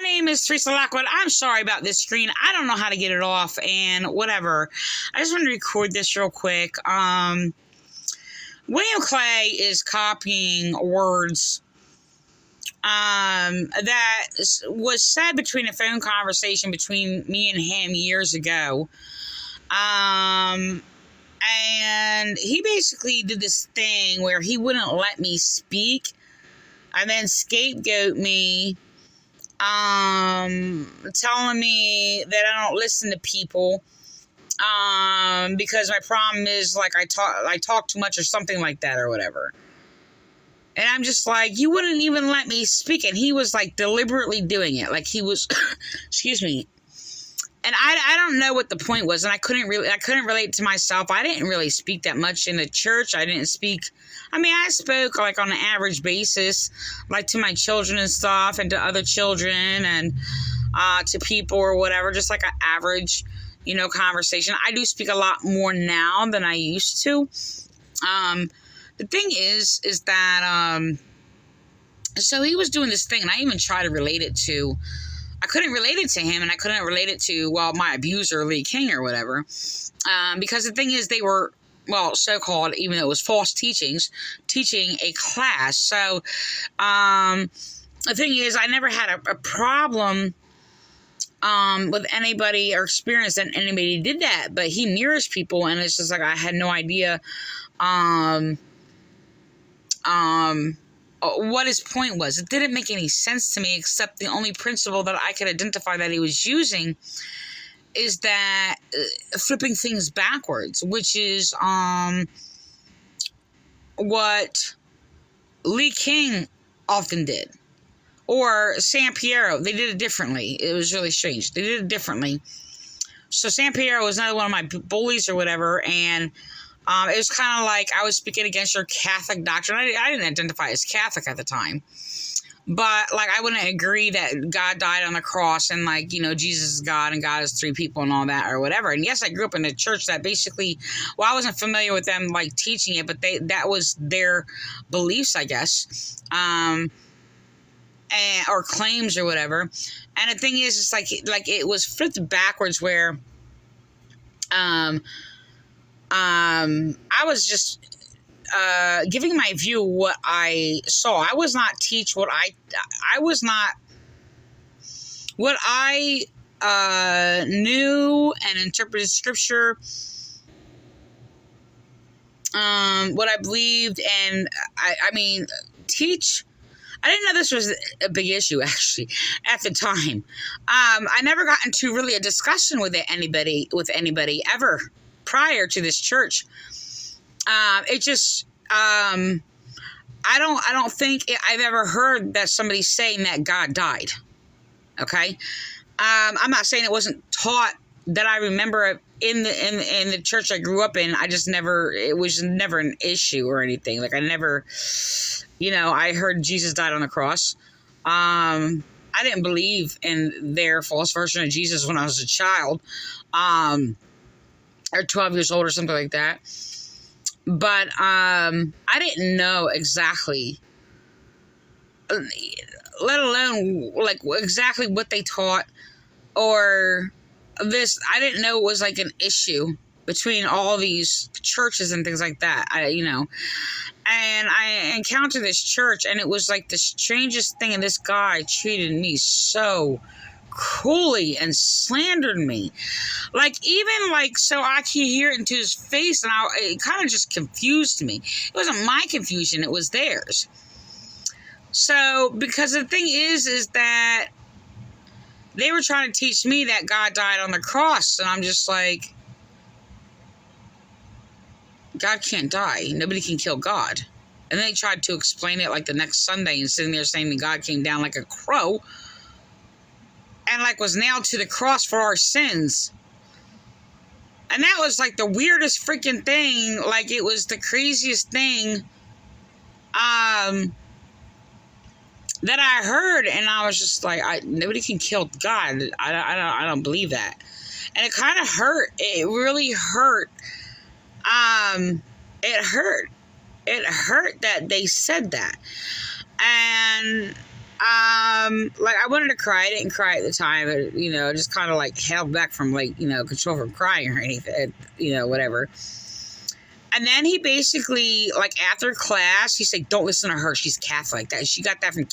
name is Teresa Lockwood. I'm sorry about this screen. I don't know how to get it off and whatever. I just want to record this real quick. William Clay is copying words that was said between a phone conversation between me and him years ago. And he basically did this thing where he wouldn't let me speak and then scapegoat me, telling me that I don't listen to people, because my problem is like I talk too much or something like that or whatever. And I'm just like, you wouldn't even let me speak. And he was like deliberately doing it. Like he was, excuse me. And I don't know what the point was. And I couldn't relate to myself. I didn't really speak that much in the church. I spoke like on an average basis, like to my children and stuff and to other children and, to people or whatever, just like an average, conversation. I do speak a lot more now than I used to. The thing is that, so he was doing this thing, and I even tried to relate it to, I couldn't relate it to him, and I couldn't relate it to, my abuser, Lee King, or whatever, because the thing is, they were, so-called, even though it was false teachings, teaching a class. So, the thing is, I never had a problem, with anybody or experience that anybody did that, but he mirrors people, and it's just like, I had no idea, what his point was. It didn't make any sense to me, except the only principle that I could identify that he was using is that flipping things backwards, which is what Lee King often did, or San Piero. They did it differently. It was really strange. They did it differently. So San Piero was another one of my bullies or whatever, and it was kind of like I was speaking against your Catholic doctrine. I didn't identify as Catholic at the time. But, like, I wouldn't agree that God died on the cross and, like, Jesus is God and God is three people and all that or whatever. And, yes, I grew up in a church that basically, I wasn't familiar with them, like, teaching it, but that was their beliefs, I guess, or claims or whatever. And the thing is, it's like it was flipped backwards where I was just giving my view what I saw. I was not teach what I was not what I knew and interpreted scripture, what I believed, and I mean teach. I didn't know this was a big issue, actually, at the time. I never got into really a discussion with anybody ever prior to this church. It just, I don't think I've ever heard that somebody saying that God died. Okay. I'm not saying it wasn't taught that I remember in the church I grew up in. It was never an issue or anything. Like I never, I heard Jesus died on the cross. I didn't believe in their false version of Jesus when I was a child, or 12 years old or something like that. But I didn't know exactly, let alone like exactly what they taught or this. I didn't know it was like an issue between all these churches and things like that. And I encountered this church, and it was like the strangest thing. And this guy treated me so cruelly and slandered me, so I could hear it into his face, and it kind of just confused me. It wasn't my confusion, it was theirs. So because the thing is that they were trying to teach me that God died on the cross, and I'm just like, God can't die. Nobody can kill God. And they tried to explain it like the next Sunday and sitting there saying that God came down like a crow and like was nailed to the cross for our sins. And that was like the weirdest freaking thing. Like it was the craziest thing that I heard. And I was just like, nobody can kill God. I don't believe that. And it kind of hurt. It really hurt. It hurt that they said that. And Like I wanted to cry. I didn't cry at the time, but, you know, just kind of like held back from, like, you know, control from crying or anything, you know, whatever. And then he basically, like, after class, he's like, don't listen to her. She's Catholic. She got that from the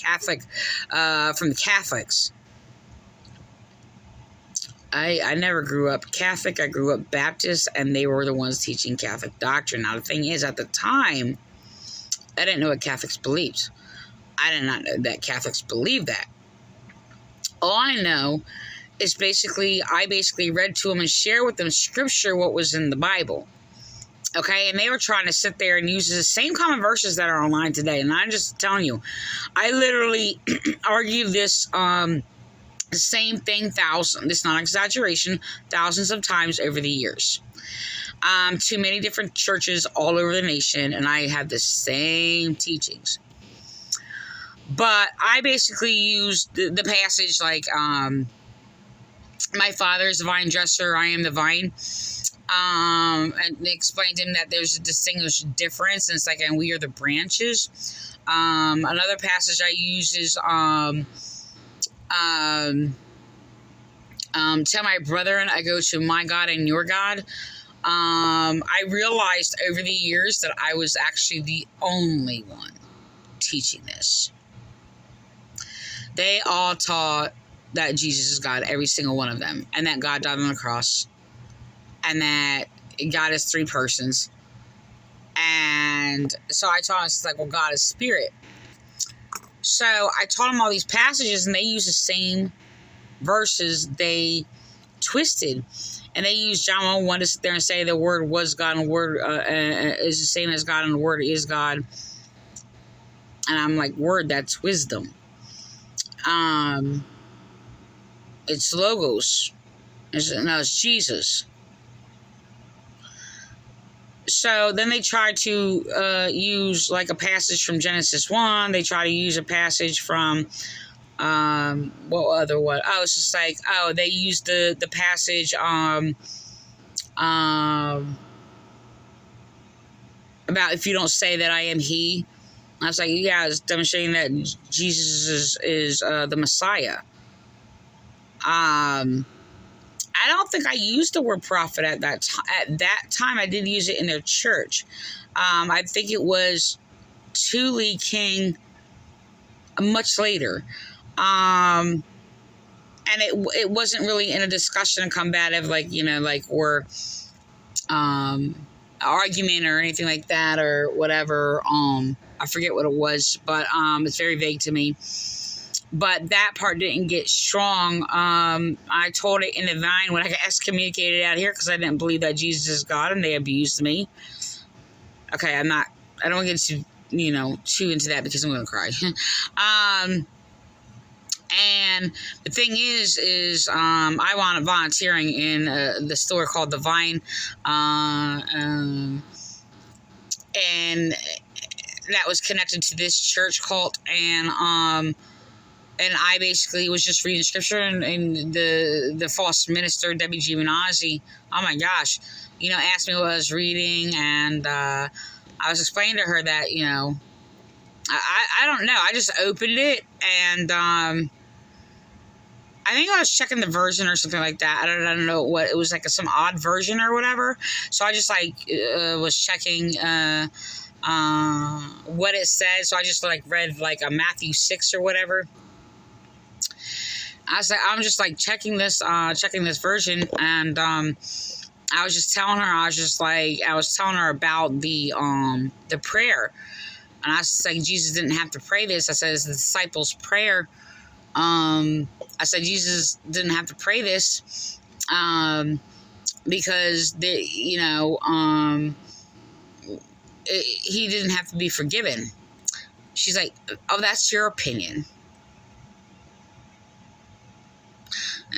Catholics. I never grew up Catholic. I grew up Baptist, and they were the ones teaching Catholic doctrine. Now, the thing is, at the time, I didn't know what Catholics believed. I did not know that Catholics believed that. All I know is I basically read to them and shared with them scripture, what was in the Bible. Okay, and they were trying to sit there and use the same common verses that are online today. And I'm just telling you, I literally argued this same thing this is not exaggeration, thousands of times over the years. To many different churches all over the nation, and I have the same teachings. But I basically used the passage like, my father is the vine dresser, I am the vine. And explained to him that there's a distinguished difference, and it's like, and we are the branches. Another passage I use is, tell my brethren I go to my God and your God. I realized over the years that I was actually the only one teaching this. They all taught that Jesus is God, every single one of them, and that God died on the cross, and that God is three persons. And so I taught them, it's like, well, God is spirit. So I taught them all these passages, and they use the same verses they twisted. And they use John 1:1 to sit there and say the word was God, and the word is the same as God, and the word is God. And I'm like, word, that's wisdom. It's logos. It's Jesus. So then they try to use like a passage from Genesis 1. They try to use a passage from what other one? Oh, it's just like, oh, they used the passage about if you don't say that I am he. I was like, yeah, it's demonstrating that Jesus is the Messiah. I don't think I used the word prophet at that time. At that time, I did use it in their church. I think it was Lee King much later. And it wasn't really in a discussion combative, like, you know, like, or argument or anything like that or whatever. I forget what it was, but it's very vague to me. But that part didn't get strong. I told it in the Vine when I got excommunicated out here because I didn't believe that Jesus is God, and they abused me. Okay, I don't get too into that because I'm going to cry. And the thing is I wanted volunteering in the store called The Vine. And that was connected to this church cult, and I basically was just reading scripture, and the false minister, Debbie Giovanazzi, oh my gosh, asked me what I was reading, and I was explaining to her that, I don't know, I just opened it, and I think I was checking the version or something like that. I don't know what, it was like some odd version or whatever, so I just was checking what it said, so I just read a Matthew 6 or whatever. I was I'm just checking this version, and I was just telling her, I was telling her about the prayer, and I was saying Jesus didn't have to pray this. I said it's the disciples' prayer. I said Jesus didn't have to pray this because he didn't have to be forgiven. She's like, oh, that's your opinion.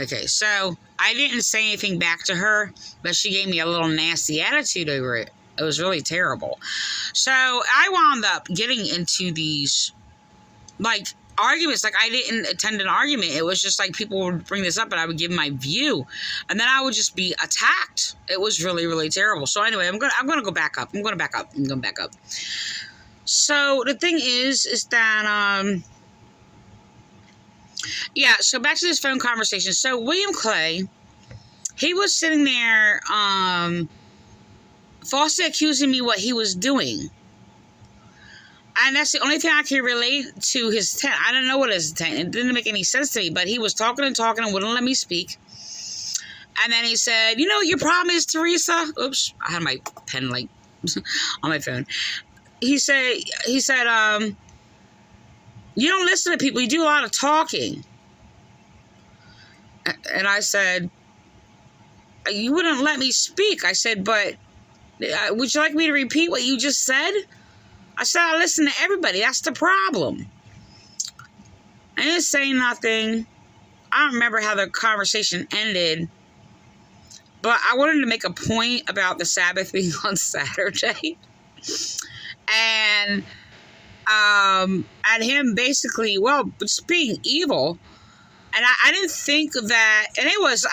Okay, so I didn't say anything back to her, but she gave me a little nasty attitude over it. It was really terrible. So I wound up getting into these, arguments. I didn't attend an argument. It was just people would bring this up, and I would give my view, and then I would just be attacked. It was really, really terrible. So anyway, I'm gonna go back up. I'm going back up. So the thing is that Yeah, so back to this phone conversation. So William Clay, he was sitting there falsely accusing me what he was doing. And that's the only thing I can relate to his intent. I don't know what his intent. It didn't make any sense to me, but he was talking and talking and wouldn't let me speak. And then he said, you know what your problem is, Teresa? Oops, I had my pen like on my phone. He said, you don't listen to people. You do a lot of talking. And I said, you wouldn't let me speak. I said, but would you like me to repeat what you just said? I said, I listen to everybody. That's the problem. I didn't say nothing. I don't remember how the conversation ended. But I wanted to make a point about the Sabbath being on Saturday. And him basically, well, just being evil. And I didn't think that, and it was,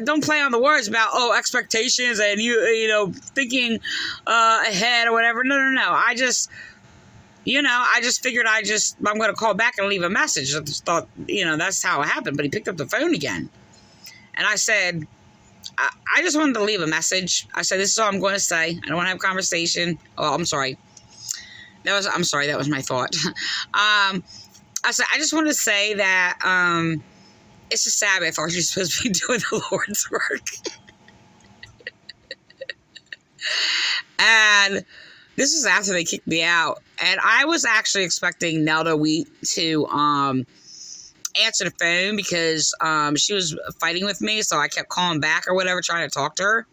don't play on the words about, expectations and thinking ahead or whatever. No. I just figured I'm going to call back and leave a message. I just thought, that's how it happened. But he picked up the phone again. And I said, I just wanted to leave a message. I said, this is all I'm going to say. I don't want to have a conversation. Oh, I'm sorry. That was my thought. I said, I just wanted to say that, it's a Sabbath. Aren't you supposed to be doing the Lord's work? And this is after they kicked me out. And I was actually expecting Nelda Wheat to answer the phone because she was fighting with me. So I kept calling back or whatever, trying to talk to her.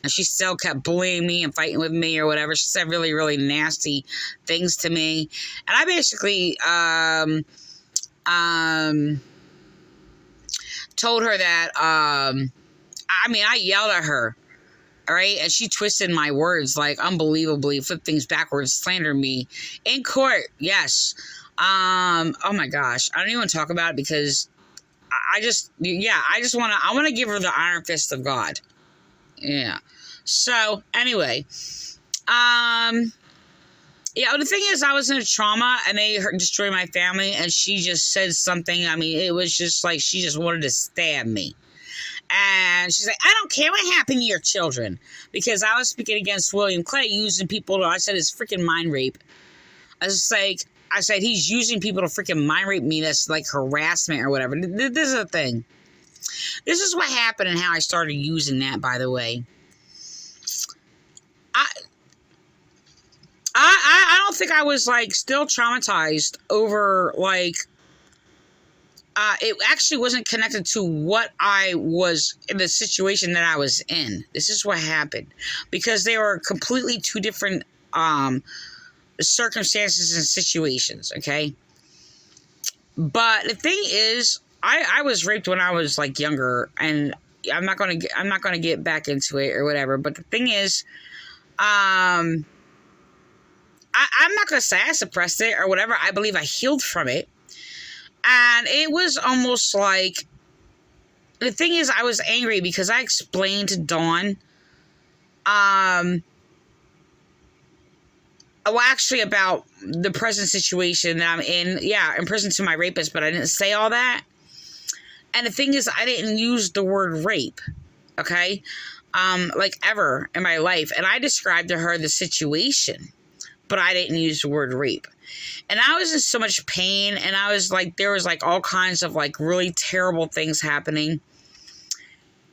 And she still kept bullying me and fighting with me or whatever. She said really, really nasty things to me. And I basically told her that, I yelled at her, all right? And she twisted my words, like, unbelievably, flipped things backwards, slandered me in court, yes. Oh my gosh, I don't even want to talk about it because I want to give her the iron fist of God. Yeah. So, anyway, the thing is, I was in a trauma, and they destroyed my family, and she just said something. It was just like she just wanted to stab me. And she's like, I don't care what happened to your children. Because I was speaking against William Clay, using people, I said it's freaking mind rape. I said, he's using people to freaking mind rape me. That's like harassment or whatever. This is a thing. This is what happened and how I started using that, by the way. I don't think I was, like, still traumatized over, like, it actually wasn't connected to what I was in the situation that I was in. This is what happened. Because they were completely two different circumstances and situations, okay? But the thing is, I was raped when I was, like, younger, and I'm not gonna get back into it or whatever. But the thing is, I'm not going to say I suppressed it or whatever. I believe I healed from it. And it was almost like, the thing is, I was angry because I explained to Dawn, actually about the present situation that I'm in. Yeah, in prison to my rapist, but I didn't say all that. And the thing is, I didn't use the word rape, okay? Like, ever in my life. And I described to her the situation, but I didn't use the word rape. And I was in so much pain, and I was like, there was like all kinds of like really terrible things happening.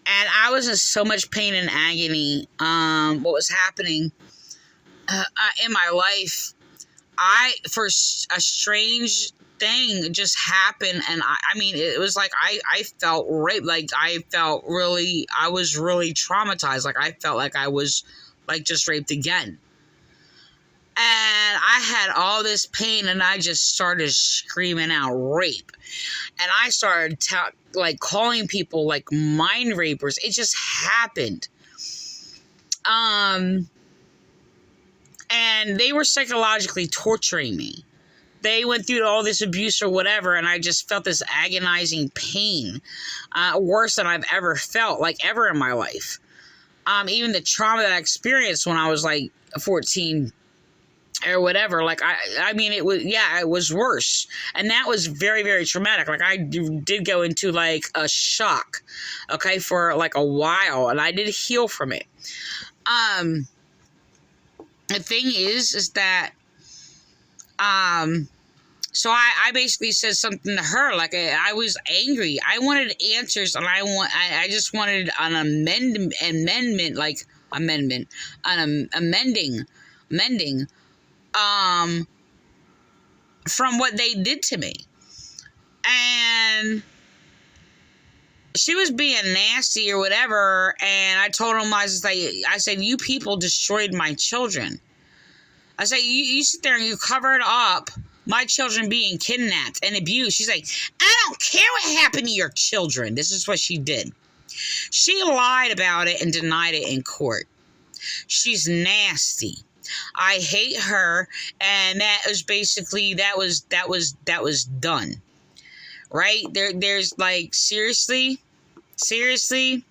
And I was in so much pain and agony, what was happening in my life. For a strange thing just happened, and it was like I felt raped, like I was really traumatized, like I felt like I was like just raped again. And I had all this pain, and I just started screaming out rape. And I started calling people like mind rapers. It just happened. And they were psychologically torturing me. They went through all this abuse or whatever, and I just felt this agonizing pain, worse than I've ever felt, like ever in my life. Even the trauma that I experienced when I was like 14, or whatever. Like, I mean, it was, yeah, it was worse. And that was very, very traumatic. Like, I did go into, like, a shock, okay, for, like, a while. And I did heal from it. The thing is that, so I basically said something to her, like I was angry. I wanted answers, and I just wanted an amending, from what they did to me. And she was being nasty or whatever, and I told him, I said, you people destroyed my children. I said, you sit there and you covered up my children being kidnapped and abused. She's like, I don't care what happened to your children. This is what she did. She lied about it and denied it in court. She's nasty. I hate her, and that was basically, that was done. Right? There's like, seriously, she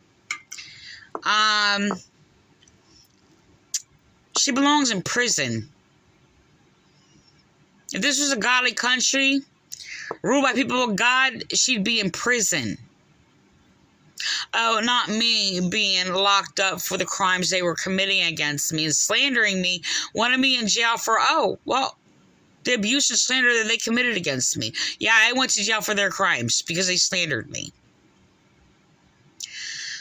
belongs in prison. If this was a godly country, ruled by people of God, she'd be in prison. Oh, not me being locked up for the crimes they were committing against me and slandering me, wanted me in jail for, the abuse and slander that they committed against me. Yeah, I went to jail for their crimes because they slandered me.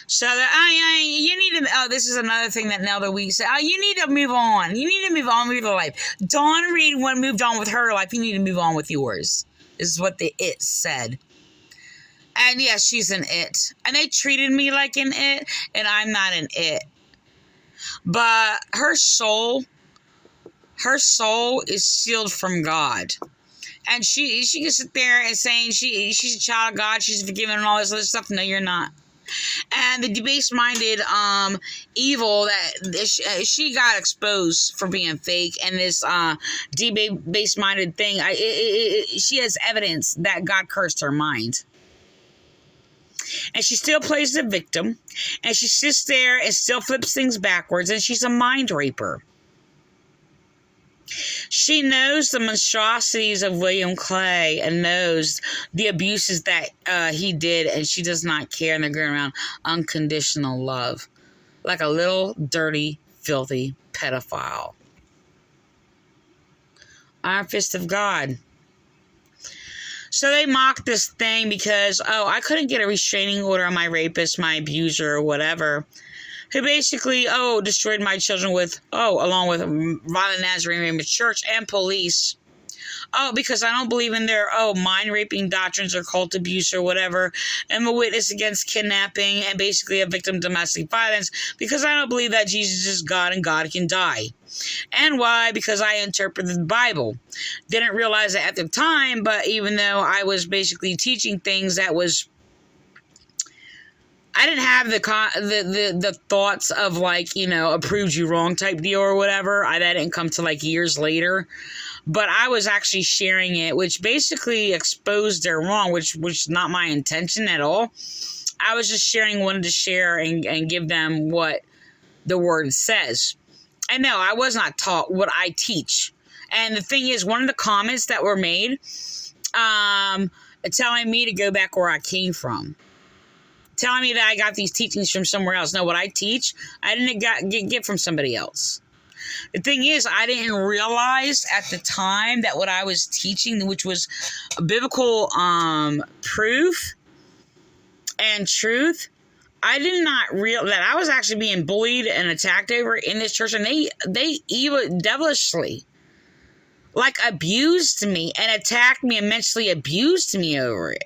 So that you need to, this is another thing that Nelda Week said, you need to move on. You need to move on with your life. Dawn Reed moved on with her life. You need to move on with yours. This is what the it said. And yes, she's an it. And they treated me like an it, and I'm not an it. But her soul is sealed from God. And she can sit there and saying she's a child of God, she's forgiven and all this other stuff. No, you're not. And the debased-minded evil that she got exposed for being fake, and this debased-minded thing, she has evidence that God cursed her mind. And she still plays the victim, and she sits there and still flips things backwards, and she's a mind raper. She knows the monstrosities of William Clay and knows the abuses that he did, and she does not care, and they're going around unconditional love. Like a little dirty, filthy pedophile. Iron Fist of God. So they mocked this thing because, I couldn't get a restraining order on my rapist, my abuser, or whatever. Who basically, destroyed my children with, along with Vineland Nazarene Ramoth Church and police. Because I don't believe in their, mind-raping doctrines or cult abuse or whatever. I'm a witness against kidnapping and basically a victim of domestic violence because I don't believe that Jesus is God and God can die. And why? Because I interpreted the Bible. Didn't realize it at the time, but even though I was basically teaching things that was, I didn't have the thoughts of like, a proved you wrong type deal or whatever. That didn't come to like years later. But I was actually sharing it, which basically exposed their wrong, which was not my intention at all. I was just wanted to share and give them what the word says. And no, I was not taught what I teach. And the thing is, one of the comments that were made, telling me to go back where I came from. Telling me that I got these teachings from somewhere else. No, what I teach, I didn't get from somebody else. The thing is, I didn't realize at the time that what I was teaching, which was a biblical proof and truth, I did not realize that I was actually being bullied and attacked over in this church, and they even devilishly, like, abused me and attacked me and mentally abused me over it.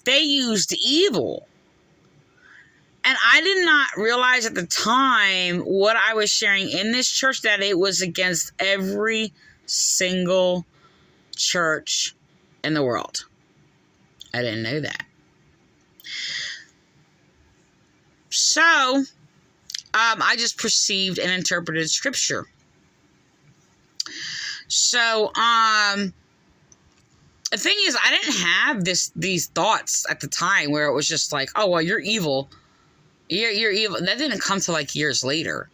They used evil. And I did not realize at the time what I was sharing in this church, that it was against every single church in the world. I didn't know that. So, I just perceived and interpreted scripture. So, the thing is, I didn't have these thoughts at the time where it was just like, oh, well, you're evil. You're evil. That didn't come till like years later.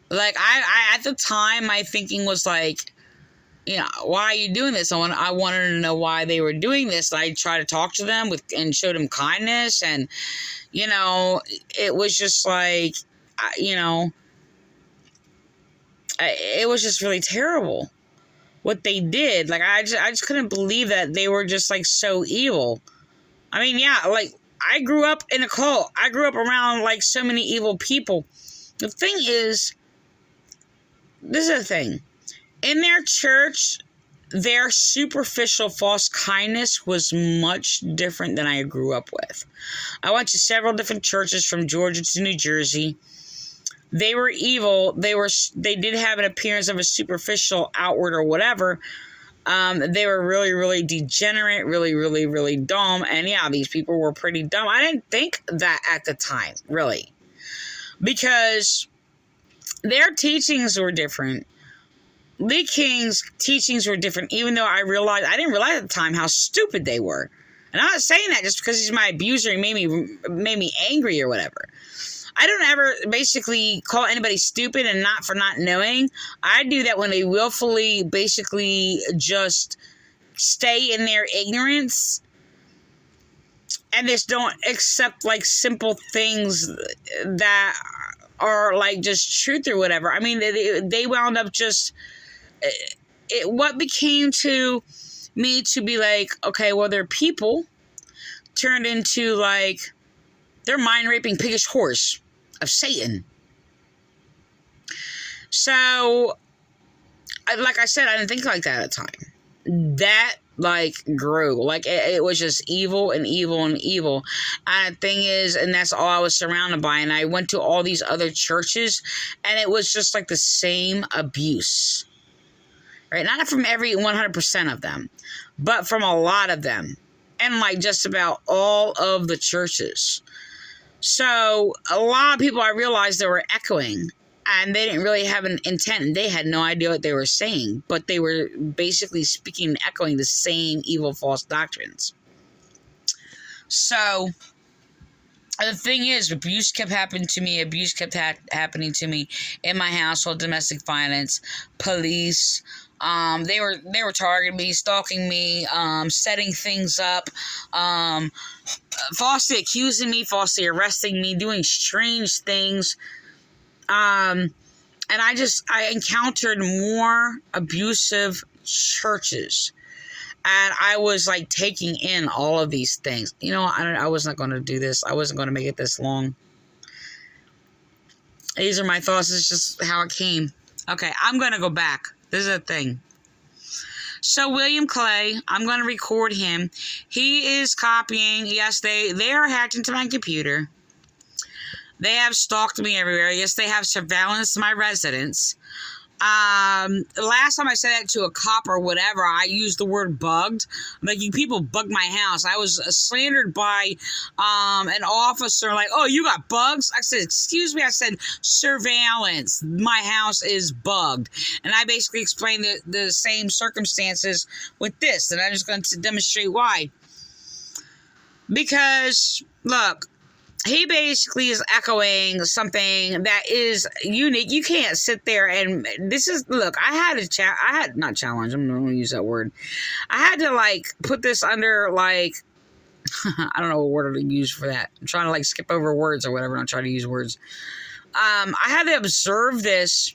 Like, I at the time, my thinking was like, why are you doing this? I wanted to know why they were doing this. I tried to talk to them and showed them kindness, and it was just like, it was just really terrible what they did. Like, I just couldn't believe that they were just like so evil. I mean, yeah, like, I grew up in a cult. I grew up around like so many evil people. The thing is, this is the thing. In their church, their superficial false kindness was much different than I grew up with. I went to several different churches from Georgia to New Jersey. They were evil. They did have an appearance of a superficial outward or whatever. They were really, really degenerate, really, really, really dumb. And yeah, these people were pretty dumb. I didn't think that at the time, really, because their teachings were different. Lee King's teachings were different, even though I didn't realize at the time how stupid they were. And I'm not saying that just because he's my abuser and made me angry or whatever. I don't ever basically call anybody stupid and not for not knowing. I do that when they willfully basically just stay in their ignorance and just don't accept like simple things that are like just truth or whatever. I mean, they wound up just... what became to me to be like, okay, well, they're people, turned into like, they're mind-raping piggish horse of Satan. So, like I said, I didn't think like that at the time. That, like, grew. Like, it was just evil and evil and evil. And the thing is, and that's all I was surrounded by. And I went to all these other churches, and it was just like the same abuse. Right? Not from every 100% of them, but from a lot of them. And like just about all of the churches. So a lot of people, I realized, they were echoing, and they didn't really have an intent, and they had no idea what they were saying, but they were basically speaking and echoing the same evil false doctrines. So the thing is, abuse kept happening to me. Abuse kept happening to me in my household. Domestic violence, police. They were targeting me, stalking me, setting things up, falsely accusing me, falsely arresting me, doing strange things. And I encountered more abusive churches. And I was like taking in all of these things. I was not going to do this. I wasn't going to make it this long. These are my thoughts. It's just how it came. Okay, I'm going to go back. This is a thing. So William Clay, I'm going to record him. He is copying. Yes, they are hacked into my computer. They have stalked me everywhere. Yes, they have surveillance my residence. The last time I said that to a cop or whatever, I used the word bugged. Like, you people bugged my house. I was slandered by an officer, like, oh, you got bugs? I said, excuse me. I said, surveillance. My house is bugged. And I basically explained the same circumstances with this. And I'm just going to demonstrate why. Because, look, he basically is echoing something that is unique. You can't sit there and look, I had not challenge. I'm not going to use that word. I had to like put this under like, I don't know what word to use for that. I'm trying to like skip over words or whatever. I'm trying to use words. I had to observe this.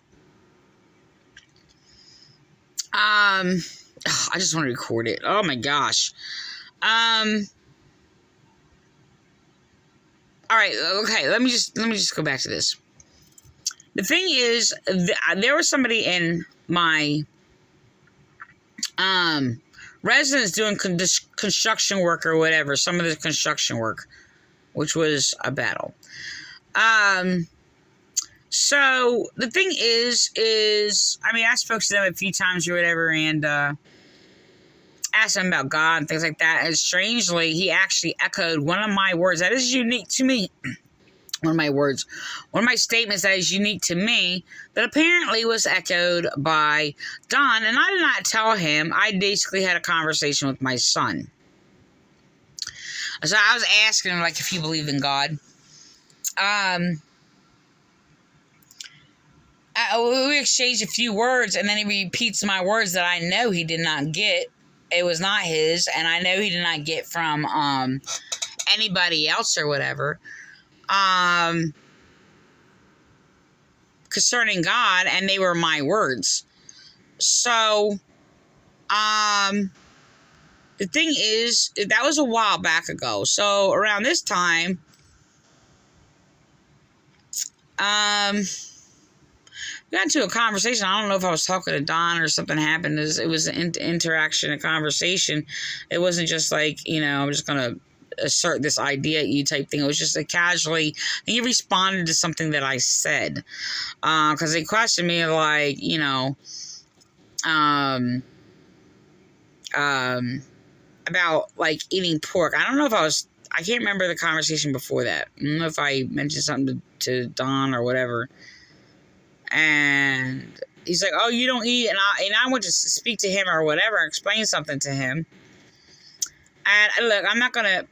I just want to record it. Oh my gosh. All right, okay, let me just go back to this. The thing is, there was somebody in my residence doing construction work or whatever, some of the construction work, which was a battle. So the thing is, I mean, I spoke to them a few times or whatever, and asked him about God and things like that. And strangely, he actually echoed one of my words that is unique to me. One of my statements that is unique to me that apparently was echoed by Don. And I did not tell him. I basically had a conversation with my son. So I was asking him, like, if he believed in God. we exchanged a few words, and then he repeats my words that I know he did not get. It was not his, and I know he did not get from anybody else or whatever. Concerning God, and they were my words. So, the thing is, that was a while back ago. So around this time, we got into a conversation. I don't know if I was talking to Don or something happened. It was an interaction, a conversation. It wasn't just like, I'm just going to assert this idea at you type thing. It was just like casually, he responded to something that I said. Because they questioned me like, about like eating pork. I don't know if I can't remember the conversation before that. I don't know if I mentioned something to Don or whatever. And he's like, "Oh, you don't eat," and I went to speak to him or whatever, explain something to him. And look, I'm not gonna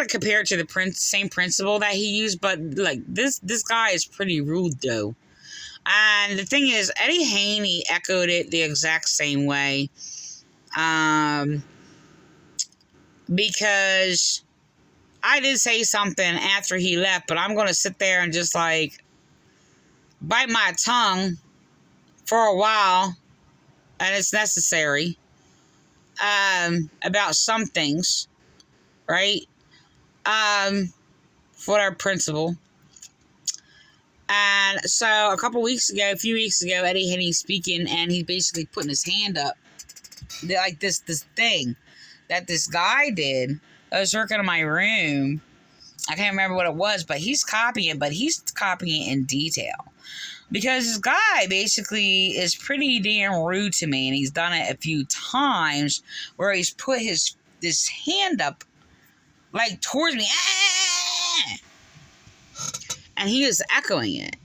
compare it to the same principle that he used, but like this guy is pretty rude though. And the thing is, Eddie Haney echoed it the exact same way. Because I did say something after he left, but I'm gonna sit there and just like bite my tongue for a while, and it's necessary, about some things, right? For our principle. And so a few weeks ago, Eddie Henny speaking, and he's basically putting his hand up, like this thing that this guy did. I was working in my room. I can't remember what it was, but he's copying it in detail. Because this guy basically is pretty damn rude to me, and he's done it a few times where he's put this hand up like towards me. And he is echoing it.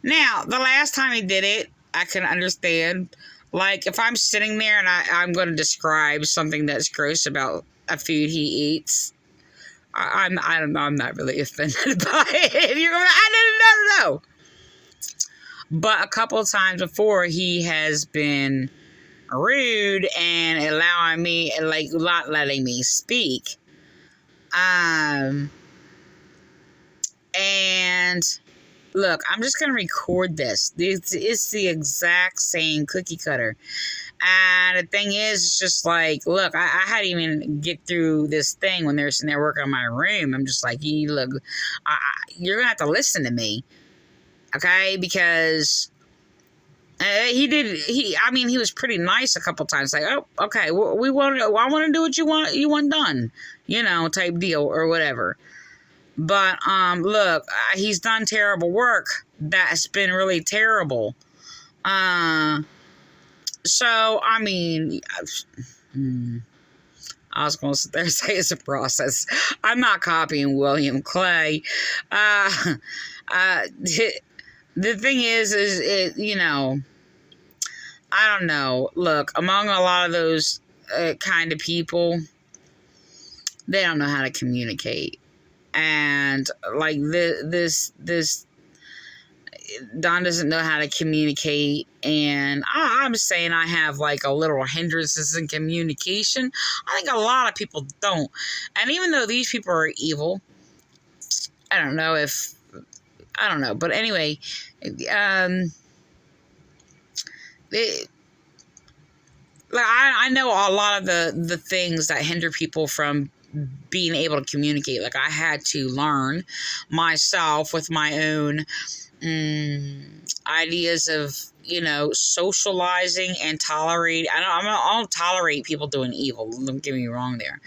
Now, the last time he did it, I can understand. Like, if I'm sitting there and I'm going to describe something that's gross about a food he eats, I'm not really offended by it. You're going, I don't know. But a couple of times before, he has been rude and allowing me, like, not letting me speak. And look, I'm just going to record this. It's the exact same cookie cutter. And the thing is, it's just like, look, I had to even get through this thing when they're sitting there working in my room. I'm just like, look, you're going to have to listen to me. Okay, because he was pretty nice a couple times. Like, oh, okay, I want to do what you want done, type deal or whatever. But look, he's done terrible work. That's been really terrible. So I mean, I was going to sit there and say it's a process. I'm not copying William Clay. The thing is it, I don't know. Look, among a lot of those kind of people, they don't know how to communicate. And like this Don doesn't know how to communicate, and I'm saying I have like a little hindrances in communication. I think a lot of people don't. And even though these people are evil, I don't know. But anyway, I know a lot of the things that hinder people from being able to communicate. Like, I had to learn myself with my own ideas of, socializing and tolerate. I don't tolerate people doing evil. Don't get me wrong there.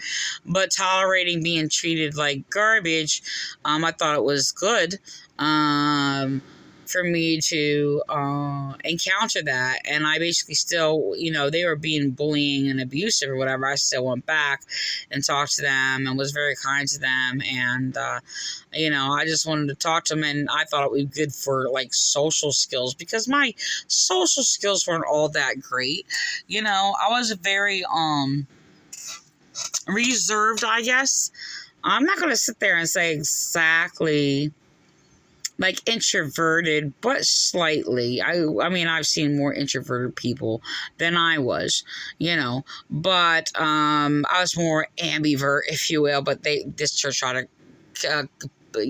But tolerating being treated like garbage, I thought it was good for me to encounter that. And I basically still, they were being bullying and abusive or whatever. I still went back and talked to them and was very kind to them. And, I just wanted to talk to them, and I thought it would be good for like social skills, because my social skills weren't all that great. I was very reserved, I guess. I'm not going to sit there and say exactly like introverted, but slightly. I mean, I've seen more introverted people than I was, but I was more ambivert, if you will. But this church tried to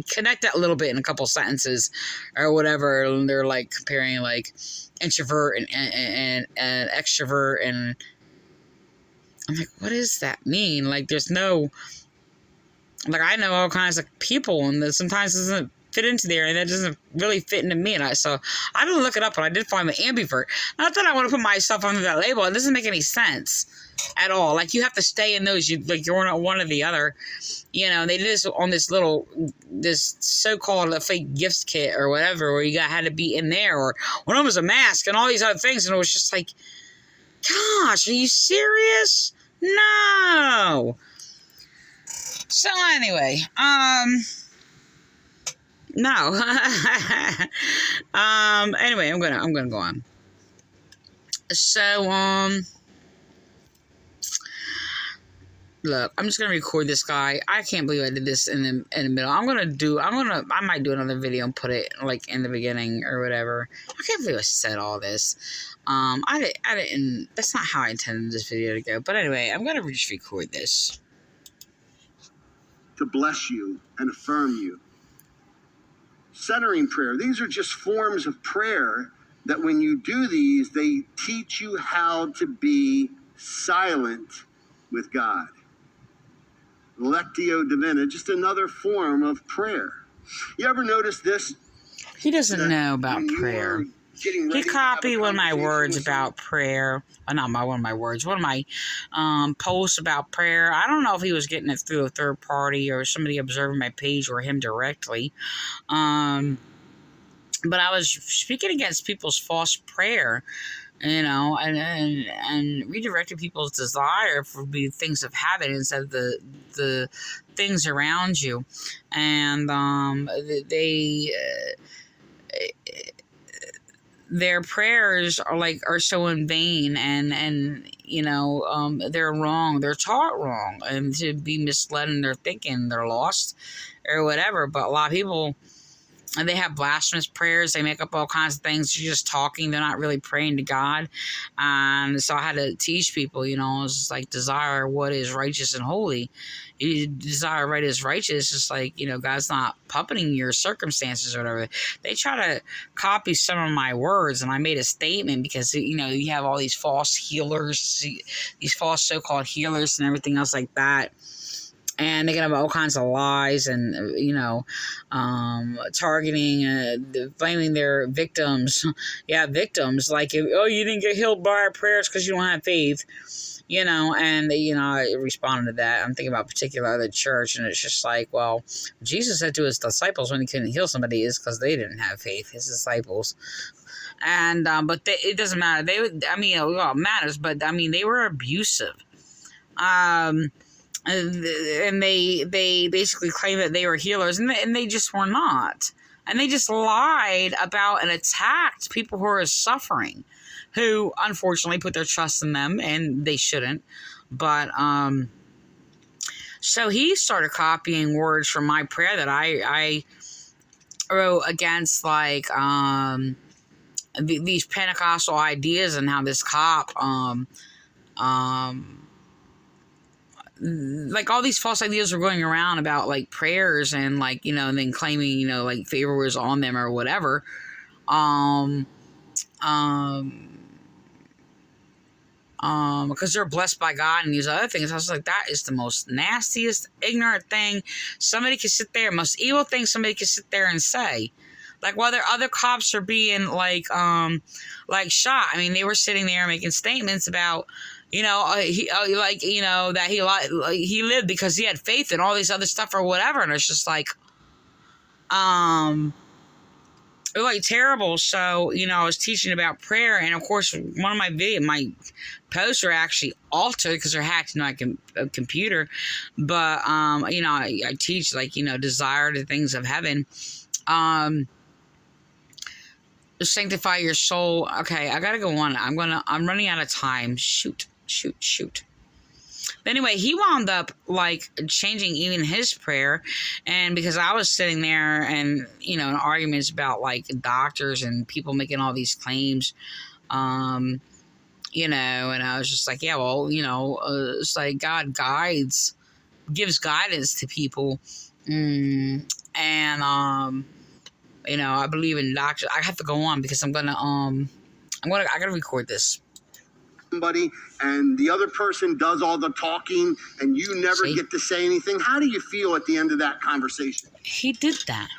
connect that a little bit in a couple sentences or whatever. And they're like comparing like introvert and extrovert, and I'm like, what does that mean? Like, there's no, like, I know all kinds of people, and that sometimes doesn't fit into there, and that doesn't really fit into me. And so I didn't look it up, but I did find the ambivert. Not that I want to put myself under that label. It doesn't make any sense at all. Like, you have to stay in those. You're not one or the other. They did this on this so-called fake gifts kit or whatever, where you had to be in there, or one of them was a mask and all these other things, and it was just like, gosh, are you serious? No. So anyway, no. Anyway, I'm gonna go on. So, look, I'm just gonna record this guy. I can't believe I did this in the middle. I might do another video and put it like in the beginning or whatever. I can't believe I said all this. I didn't. That's not how I intended this video to go. But anyway, I'm gonna just record this to bless you and affirm you. Centering prayer. These are just forms of prayer that when you do these, they teach you how to be silent with God. Lectio Divina, just another form of prayer. You ever notice this? He doesn't know about prayer. He copied one of my words about prayer. Not one of my words. One of my posts about prayer. I don't know if he was getting it through a third party or somebody observing my page or him directly. But I was speaking against people's false prayer, and redirecting people's desire for the things of habit instead of the things around you. And their prayers are so in vain, and they're wrong. They're taught wrong, and to be misled in their thinking, they're lost or whatever. But a lot of people, and they have blasphemous prayers. They make up all kinds of things. They're just talking. They're not really praying to God. And so I had to teach people, it's just like desire what is righteous and holy. You desire what is righteous. Just like, God's not puppeting your circumstances or whatever. They try to copy some of my words, and I made a statement because, you have all these false healers, these false so-called healers and everything else like that. And they get up all kinds of lies and, targeting, blaming their victims. Yeah, victims. Like, you didn't get healed by our prayers because you don't have faith. I responded to that. I'm thinking about a particular other church, and it's just like, well, Jesus said to his disciples when he couldn't heal somebody is because they didn't have faith, his disciples. And, but it doesn't matter. It matters, but, they were abusive. And they basically claimed that they were healers, and they just were not. And they just lied about and attacked people who are suffering, who unfortunately put their trust in them, and they shouldn't. But so he started copying words from my prayer that I wrote against, like these Pentecostal ideas, and how this cop like all these false ideas were going around about like prayers and like, and then claiming, like favor was on them or whatever. Because they're blessed by God and these other things. I was like, that is the most nastiest, ignorant thing somebody could sit there, most evil thing somebody could sit there and say. Like, whether other cops are being like shot. I mean, they were sitting there making statements about, that he lived because he had faith and all these other stuff or whatever. And it's just like, like terrible. So, I was teaching about prayer, and of course, one of my posts are actually altered because they're hacked into my computer. But, I teach like, desire the things of heaven. Sanctify your soul. Okay, I gotta go on. I'm running out of time. Shoot. But anyway, he wound up like changing even his prayer. And because I was sitting there and, in arguments about like doctors and people making all these claims, and I was just like, yeah, well, it's like God gives guidance to people. And, I believe in doctors. I have to go on because I gotta record this. Somebody and the other person does all the talking and you never See? get to say anything. How do you feel at the end of that conversation? He did that.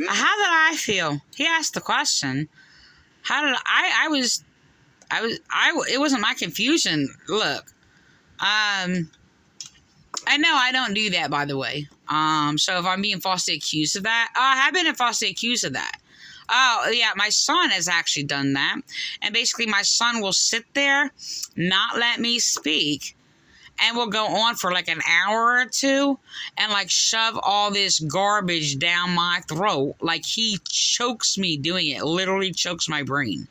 How did I feel? He asked the question. How did it wasn't my confusion. Look, I know I don't do that, by the way. So if I'm being falsely accused of that, I have been falsely accused of that. Oh, yeah, my son has actually done that. And basically my son will sit there, not let me speak, and will go on for like an hour or two and like shove all this garbage down my throat. Like he chokes me doing it, literally chokes my brain.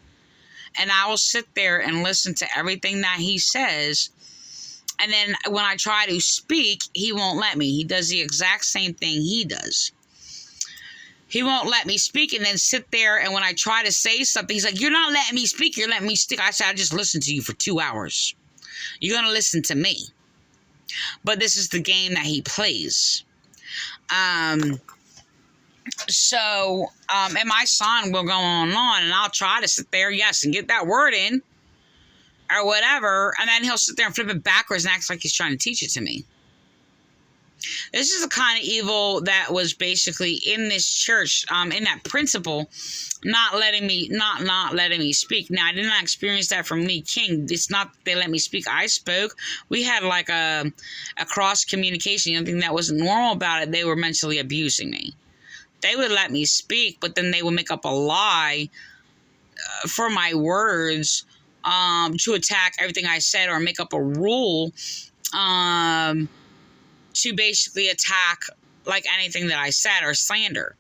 And I will sit there and listen to everything that he says. And then when I try to speak, he won't let me. He does the exact same thing he does. He won't let me speak and then sit there. And when I try to say something, he's like, you're not letting me speak. You're letting me speak. I said, I just listened to you for 2 hours. You're going to listen to me. But this is the game that he plays. And my son will go on and on, and I'll try to sit there, yes, and get that word in or whatever. And then he'll sit there and flip it backwards and act like he's trying to teach it to me. This is the kind of evil that was basically in this church, in that principle, not letting me speak. Now, I did not experience that from Lee King. It's not that they let me speak. I spoke. We had like a cross communication. The only thing that wasn't normal about it, they were mentally abusing me. They would let me speak, but then they would make up a lie for my words to attack everything I said, or make up a rule to basically attack like anything that I said or slander.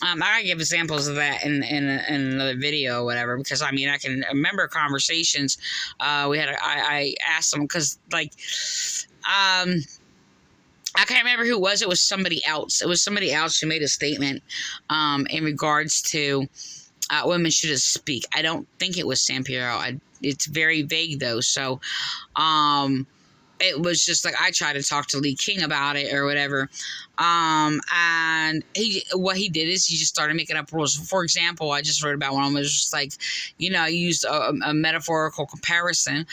I gotta give examples of that in another video or whatever, because I can remember conversations we had. I asked them because like I can't remember who it was. It was somebody else. It was somebody else who made a statement in regards to women should speak. I don't think it was San Piero. It's very vague though. So it was just like I tried to talk to Lee King about it or whatever. And what he did is he just started making up rules. For example, I just wrote about one of them. It was just like, I used a metaphorical comparison.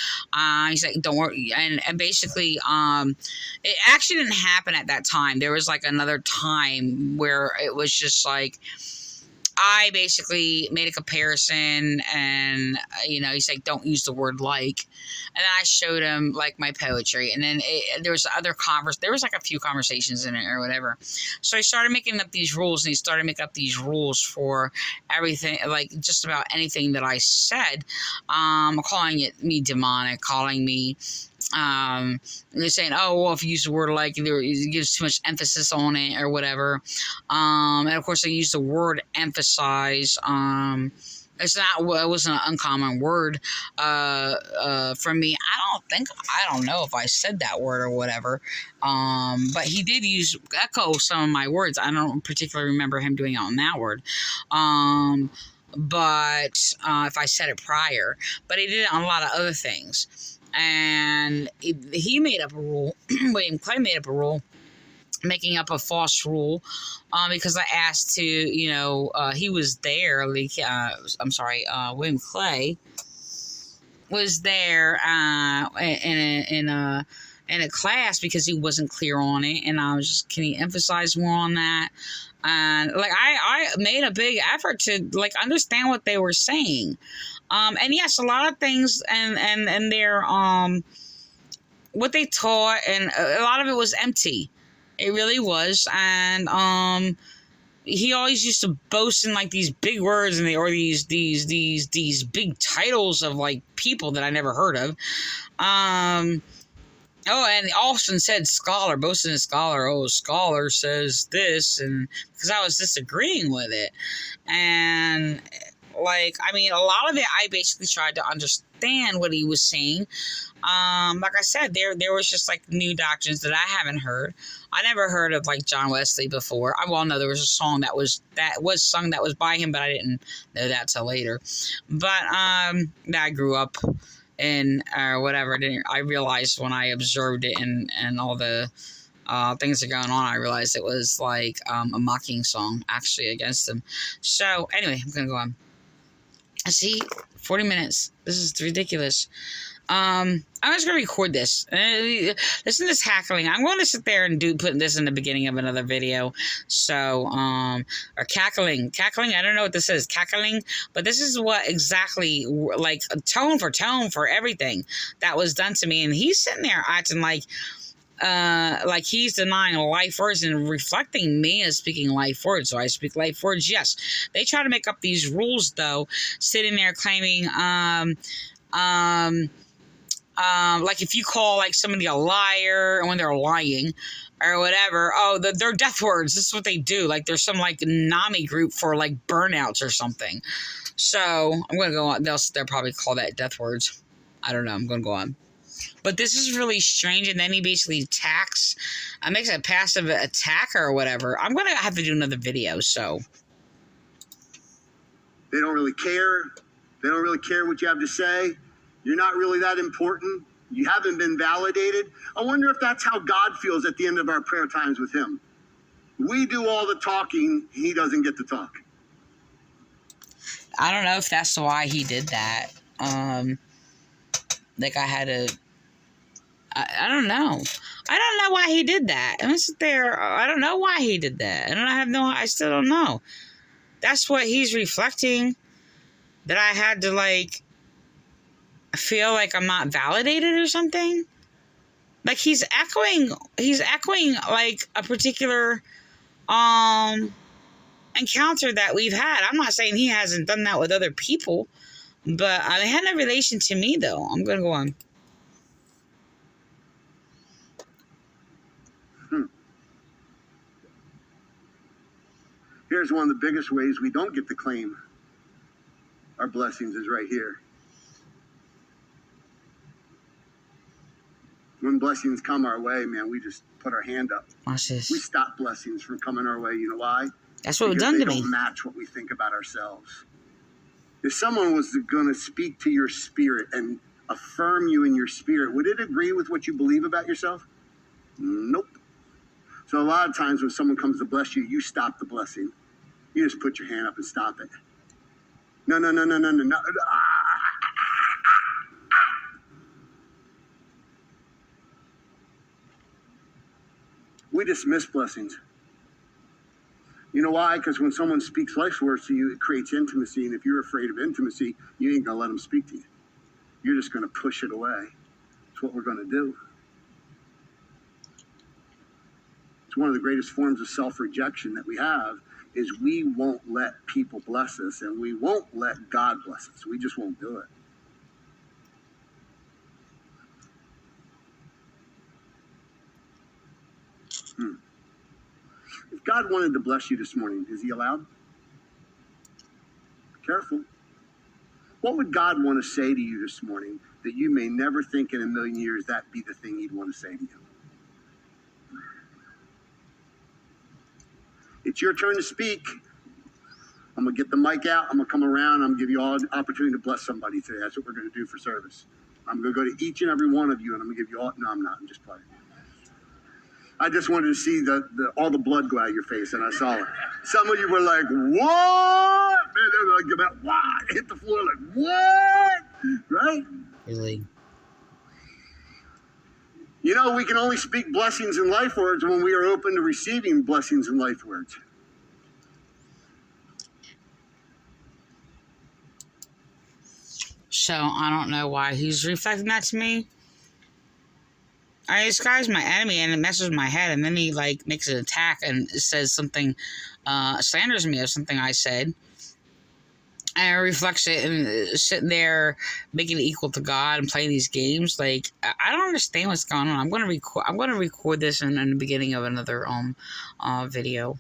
He's like, don't worry. And basically, it actually didn't happen at that time. There was like another time where it was just like, I basically made a comparison, and he's like, don't use the word like, and then I showed him like my poetry, and then there was like a few conversations in it or whatever. So I started making up these rules, and he started making up these rules for everything, like just about anything that I said, calling me demonic, calling me they're saying, oh, well, if you use the word like, it gives too much emphasis on it or whatever. And of course, I use the word emphasize. It wasn't an uncommon word for me. I don't know if I said that word or whatever. But he did echo some of my words. I don't particularly remember him doing it on that word. But if I said it prior, but he did it on a lot of other things. And he made up a rule. William Clay made up a rule, making up a false rule, because I asked to, he was there. William Clay was there in a class because he wasn't clear on it, and I was just, can he emphasize more on that? And like I made a big effort to like understand what they were saying. And yes, a lot of things and their what they taught, and a lot of it was empty. It really was. And he always used to boast in like these big words and these big titles of like people that I never heard of. Oh, and Austin said scholar, boasting a scholar. Oh, scholar says this, and because I was disagreeing with it. And like, I mean, a lot of it, I basically tried to understand what he was saying. Like I said, there was just like new doctrines that I haven't heard. I never heard of like John Wesley before. I well know there was a song that was sung that was by him, but I didn't know that till later. But that I grew up in or whatever. I realized when I observed it and all the things that are going on, I realized it was like a mocking song actually against him. So anyway, I'm gonna go on. See, 40 minutes. This is ridiculous. I'm just gonna record this. Listen to this cackling. I'm going to sit there and put this in the beginning of another video. So, or cackling. I don't know what this is. Cackling, but this is what exactly like tone for everything that was done to me. And he's sitting there acting like he's denying life words and reflecting me as speaking life words. So I speak life words. Yes, they try to make up these rules though, sitting there claiming, like if you call like somebody a liar when they're lying or whatever, they're death words. This is what they do. Like there's some like NAMI group for like burnouts or something. So I'm going to go on. They'll probably call that death words. I don't know. I'm going to go on. But this is really strange. And then he basically attacks, makes a passive attacker or whatever. I'm going to have to do another video. So They don't really care. They don't really care what you have to say. You're not really that important. You haven't been validated. I wonder if that's how God feels at the end of our prayer times with him. We do all the talking. He doesn't get to talk. I don't know if that's why he did that. Like I had to... I don't know. I don't know why he did that. I'm sit there. I don't know why he did that. I still don't know. That's what he's reflecting. That I had to like feel like I'm not validated or something. Like he's echoing like a particular encounter that we've had. I'm not saying he hasn't done that with other people, but it had no relation to me though. I'm gonna go on. Here's one of the biggest ways we don't get to claim our blessings is right here. When blessings come our way, man, we just put our hand up. Watch this. We stop blessings from coming our way. You know why? That's what was done to me. They don't match what we think about ourselves. If someone was going to speak to your spirit and affirm you in your spirit, would it agree with what you believe about yourself? Nope. So a lot of times when someone comes to bless you, you stop the blessing. You just put your hand up and stop it. No. We dismiss blessings. You know why? Because when someone speaks life words to you, it creates intimacy. And if you're afraid of intimacy, you ain't going to let them speak to you. You're just going to push it away. It's what we're going to do. It's one of the greatest forms of self-rejection that we have is we won't let people bless us and we won't let God bless us. We just won't do it. If God wanted to bless you this morning, is he allowed? Careful. What would God want to say to you this morning that you may never think in a million years that be the thing he'd want to say to you? It's your turn to speak. I'm going to get the mic out. I'm going to come around. I'm going to give you all an opportunity to bless somebody today. That's what we're going to do for service. I'm going to go to each and every one of you, and I'm going to give you all... No, I'm not. I'm just playing. I just wanted to see all the blood go out of your face, and I saw it. Some of you were like, what? Man, they were like, about, what? Hit the floor like, what? Right? Really? You know, we can only speak blessings and life words when we are open to receiving blessings and life words. So, I don't know why he's reflecting that to me. This guy's my enemy and it messes with my head, and then he, like, makes an attack and says something, slanders me of something I said. And it reflects it and sitting there making it equal to God and playing these games. Like, I don't understand what's going on. I'm gonna record this in the beginning of another video.